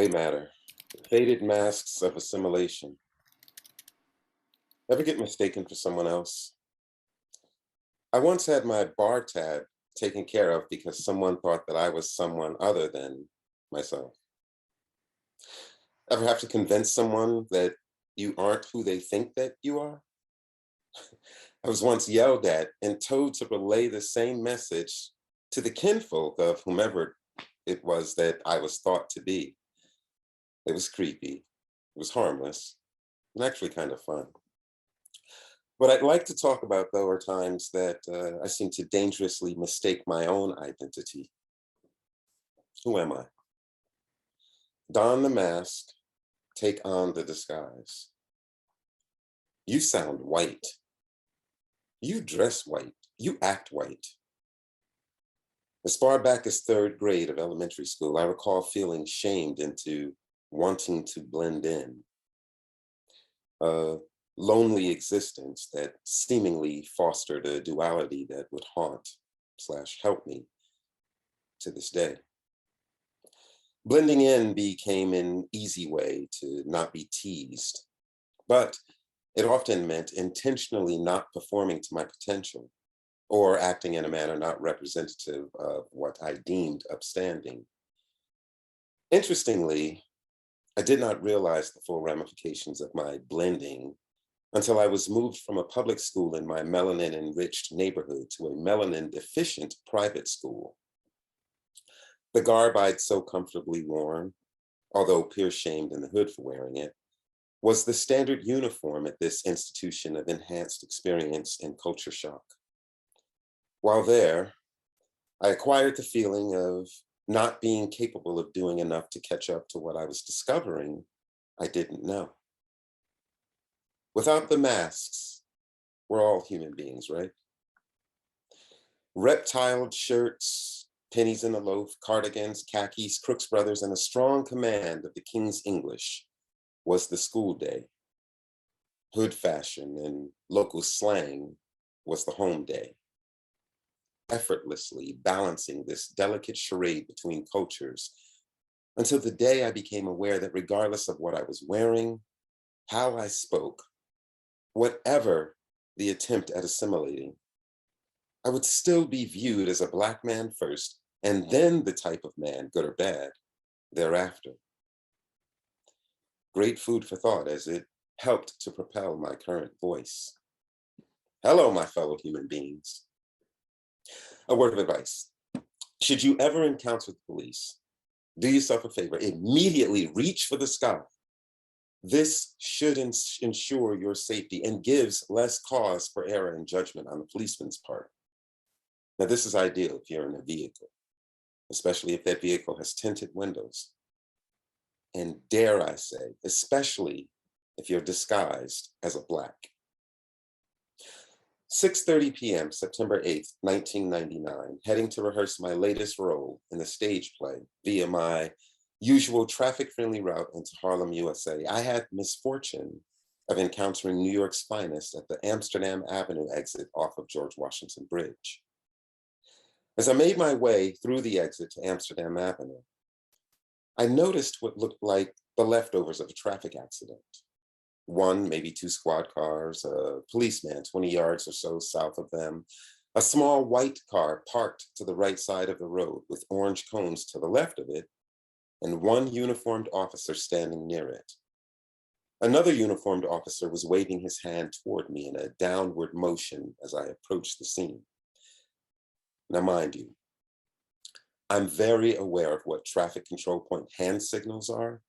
Gray matter, faded masks of assimilation. Ever get mistaken for someone else? I once had my bar tab taken care of because someone thought that I was someone other than myself. Ever have to convince someone that you aren't who they think that you are? I was once yelled at and told to relay the same message to the kinfolk of whomever it was that I was thought to be. It was creepy, it was harmless, and actually kind of fun. What I'd like to talk about, though, are times that I seem to dangerously mistake my own identity. Who am I? Don the mask, take on the disguise. You sound white. You dress white. You act white. As far back as third grade of elementary school, I recall feeling shamed into wanting to blend in. A lonely existence that seemingly fostered a duality that would haunt/help me to this day. Blending in became an easy way to not be teased, but it often meant intentionally not performing to my potential or acting in a manner not representative of what I deemed upstanding. Interestingly, I did not realize the full ramifications of my blending until I was moved from a public school in my melanin-enriched neighborhood to a melanin-deficient private school. The garb I'd so comfortably worn, although peer-shamed in the hood for wearing it, was the standard uniform at this institution of enhanced experience and culture shock. While there, I acquired the feeling of not being capable of doing enough to catch up to what I was discovering I didn't know. Without the masks, we're all human beings, right? Reptiled shirts, pennies in a loaf, cardigans, khakis, Crooks Brothers, and a strong command of the King's English was the school day. Hood fashion and local slang was the home day. Effortlessly balancing this delicate charade between cultures until the day I became aware that regardless of what I was wearing, how I spoke, whatever the attempt at assimilating, I would still be viewed as a Black man first, and then the type of man, good or bad, thereafter. Great food for thought as it helped to propel my current voice. Hello, my fellow human beings. A word of advice. Should you ever encounter the police, do yourself a favor, immediately reach for the sky. This should ensure your safety and gives less cause for error and judgment on the policeman's part. Now, this is ideal if you're in a vehicle, especially if that vehicle has tinted windows. And dare I say, especially if you're disguised as a Black. 6:30 p.m., September 8th, 1999, heading to rehearse my latest role in the stage play via my usual traffic-friendly route into Harlem, USA. I had misfortune of encountering New York's finest at the Amsterdam Avenue exit off of George Washington Bridge. As I made my way through the exit to Amsterdam Avenue, I noticed what looked like the leftovers of a traffic accident. One, maybe two squad cars, a policeman 20 yards or so south of them, a small white car parked to the right side of the road with orange cones to the left of it, and one uniformed officer standing near it. Another uniformed officer was waving his hand toward me in a downward motion as I approached the scene. Now, mind you, I'm very aware of what traffic control point hand signals are,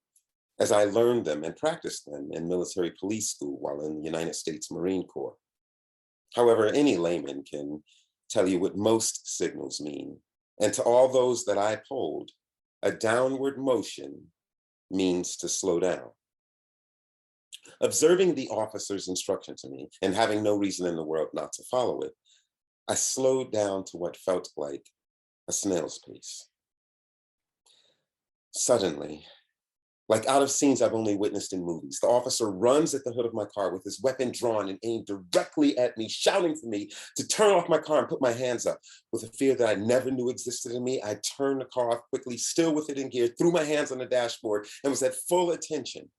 as I learned them and practiced them in military police school while in the United States Marine Corps. However, any layman can tell you what most signals mean. And to all those that I polled, a downward motion means to slow down. Observing the officer's instruction to me and having no reason in the world not to follow it, I slowed down to what felt like a snail's pace. Suddenly, like out of scenes I've only witnessed in movies. The officer runs at the hood of my car with his weapon drawn and aimed directly at me, shouting for me to turn off my car and put my hands up. With a fear that I never knew existed in me, I turned the car off quickly, still with it in gear, threw my hands on the dashboard, and was at full attention.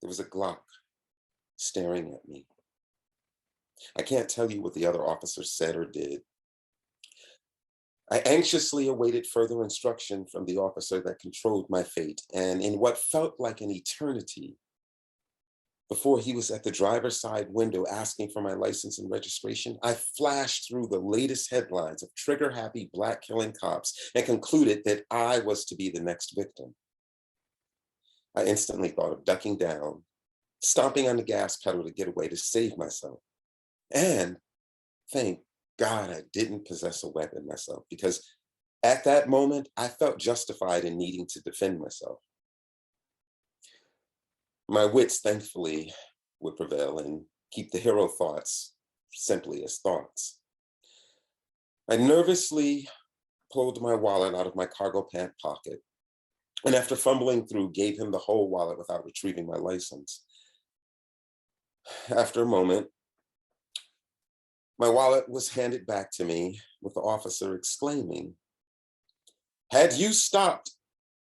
There was a Glock staring at me. I can't tell you what the other officers said or did. I anxiously awaited further instruction from the officer that controlled my fate, and in what felt like an eternity, before he was at the driver's side window asking for my license and registration, I flashed through the latest headlines of trigger-happy Black killing cops and concluded that I was to be the next victim. I instantly thought of ducking down, stomping on the gas pedal to get away to save myself. And thank God I didn't possess a weapon myself, because at that moment, I felt justified in needing to defend myself. My wits, thankfully, would prevail and keep the hero thoughts simply as thoughts. I nervously pulled my wallet out of my cargo pant pocket, and after fumbling through, gave him the whole wallet without retrieving my license. After a moment, my wallet was handed back to me with the officer exclaiming, "Had you stopped,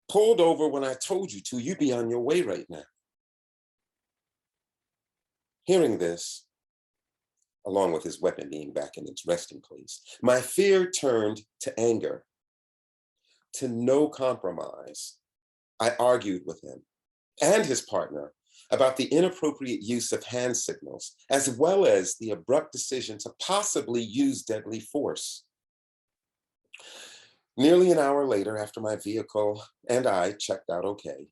pulled over when I told you to, you'd be on your way right now." Hearing this, along with his weapon being back in its resting place, my fear turned to anger. To no compromise, I argued with him and his partner about the inappropriate use of hand signals, as well as the abrupt decision to possibly use deadly force. Nearly an hour later, after my vehicle and I checked out okay,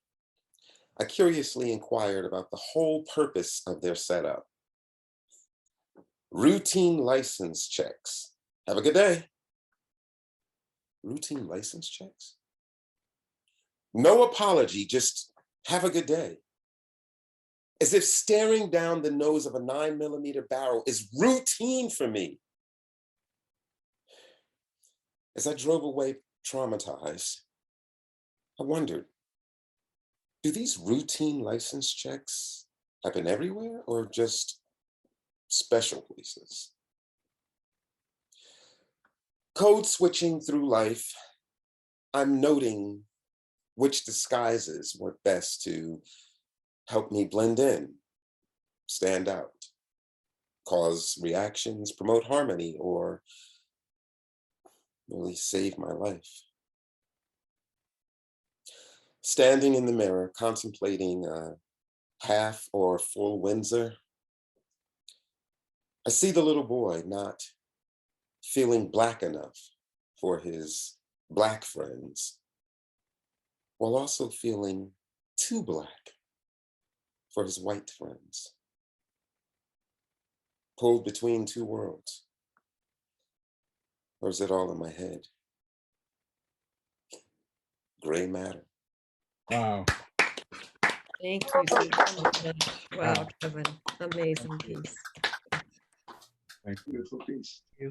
I curiously inquired about the whole purpose of their setup. Routine license checks. Have a good day. Routine license checks? No apology, just have a good day. As if staring down the nose of a 9mm barrel is routine for me. As I drove away traumatized, I wondered, do these routine license checks happen everywhere or just special places? Code switching through life, I'm noting which disguises work best to help me blend in, stand out, cause reactions, promote harmony, or really save my life. Standing in the mirror, contemplating a half or full Windsor, I see the little boy not feeling Black enough for his Black friends, while also feeling too Black for his white friends. Pulled between two worlds. Or is it all in my head? Gray matter. Wow. Thank you so much. Wow, Kevin, amazing piece. Beautiful piece. You.